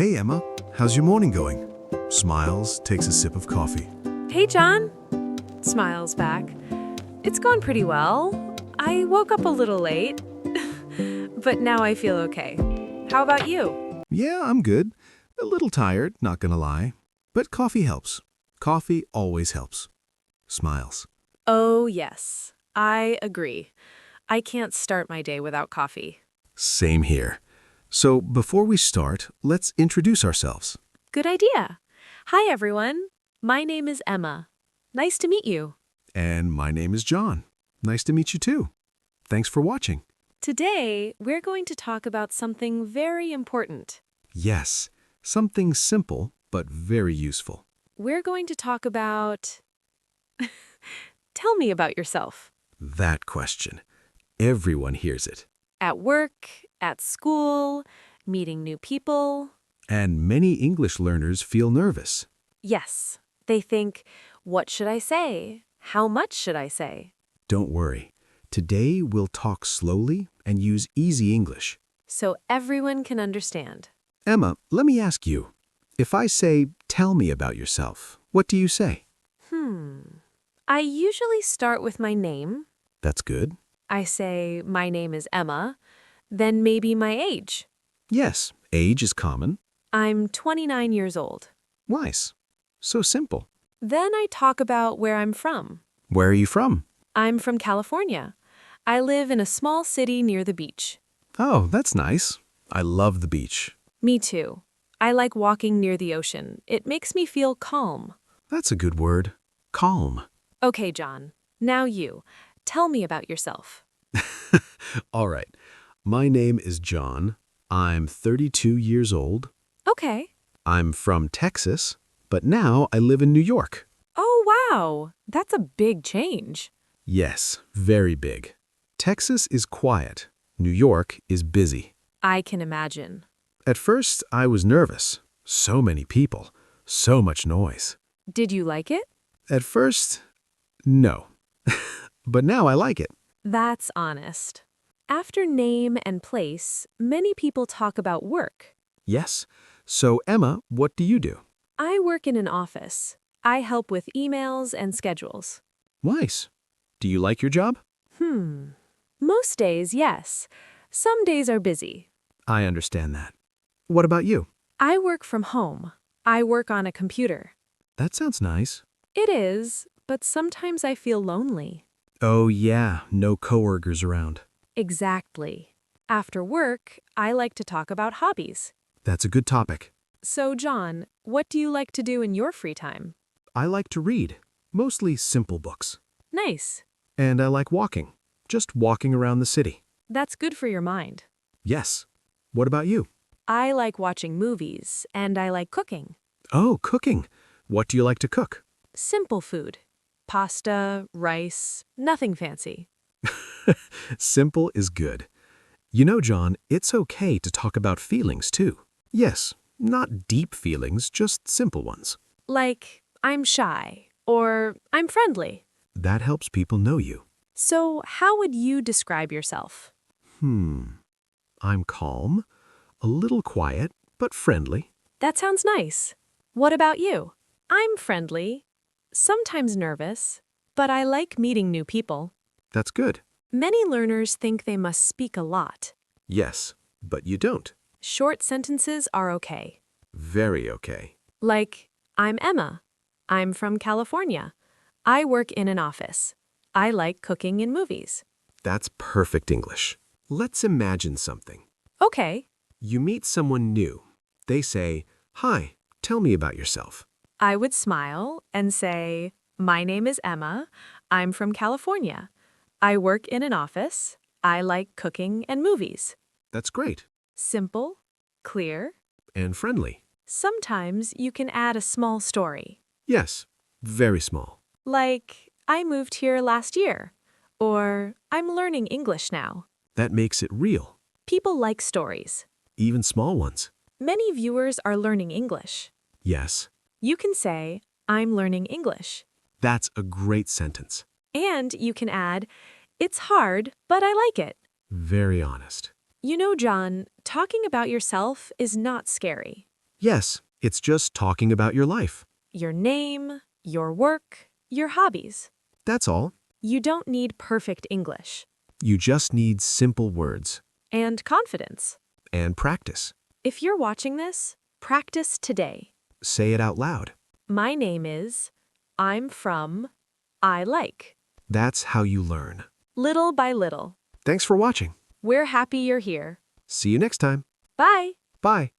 Hey Emma, how's your morning going? Smiles, takes a sip of coffee. Hey, John. Smiles back. It's gone pretty well. I woke up a little late, but now I feel okay. How about you? Yeah, I'm good. A little tired, not gonna lie. But coffee helps. Coffee always helps. Smiles. Oh, yes. I agree. I can't start my day without coffee. Same here. So before we start, let's introduce ourselves. Good idea. Hi, everyone. My name is Emma. Nice to meet you. And my name is John. Nice to meet you too. Thanks for watching. Today, we're going to talk about something very important. Yes, something simple but very useful. We're going to talk about... Tell me about yourself. That question. Everyone hears it. At work, at school, meeting new people. And many English learners feel nervous. Yes, they think, what should I say? How much should I say? Don't worry. Today we'll talk slowly and use easy English. So everyone can understand. Emma, let me ask you. If I say, tell me about yourself, what do you say? I usually start with my name. That's good. I say, my name is Emma, then maybe my age. Yes, age is common. I'm 29 years old. Nice. So simple. Then I talk about where I'm from. Where are you from? I'm from California. I live in a small city near the beach. Oh, that's nice. I love the beach. Me too. I like walking near the ocean. It makes me feel calm. That's a good word. Calm. Okay, John. Now you. Tell me about yourself. All right. My name is John. I'm 32 years old. Okay. I'm from Texas, but now I live in New York. Oh, wow. That's a big change. Yes, very big. Texas is quiet. New York is busy. I can imagine. At first, I was nervous. So many people. So much noise. Did you like it? At first, no. But now I like it. That's honest. After name and place, many people talk about work. Yes. So, Emma, what do you do? I work in an office. I help with emails and schedules. Nice. Do you like your job? Most days, yes. Some days are busy. I understand that. What about you? I work from home. I work on a computer. That sounds nice. It is, but sometimes I feel lonely. Oh, yeah, no coworkers around. Exactly. After work, I like to talk about hobbies. That's a good topic. So, John, what do you like to do in your free time? I like to read, mostly simple books. Nice. And I like walking, just walking around the city. That's good for your mind. Yes. What about you? I like watching movies, and I like cooking. Oh, cooking. What do you like to cook? Simple food. Pasta, rice, nothing fancy. Simple is good. You know, John, it's okay to talk about feelings too. Yes, not deep feelings, just simple ones. Like, I'm shy, or I'm friendly. That helps people know you. So, how would you describe yourself? I'm calm, a little quiet, but friendly. That sounds nice. What about you? I'm friendly, sometimes nervous, but I like meeting new people. That's good. Many learners think they must speak a lot. Yes, but you don't. Short sentences are okay. Very okay. Like, I'm Emma. I'm from California. I work in an office. I like cooking and movies. That's perfect English. Let's imagine something. Okay. You meet someone new. They say, "Hi, tell me about yourself." I would smile and say, my name is Emma. I'm from California. I work in an office. I like cooking and movies. That's great. Simple, clear. And friendly. Sometimes you can add a small story. Yes, very small. Like, I moved here last year. Or, I'm learning English now. That makes it real. People like stories. Even small ones. Many viewers are learning English. Yes, You can say, I'm learning English. that's a great sentence. And you can add, it's hard, but I like it. Very honest. You know, John, talking about yourself is not scary. Yes, it's just talking about your life. Your name, your work, your hobbies. That's all. You don't need perfect English. You just need simple words And confidence. and practice. If you're watching this, practice today. Say it out loud. My name is, I'm from, I like. That's how you learn. Little by little. Thanks for watching. We're happy you're here. See you next time. Bye. Bye.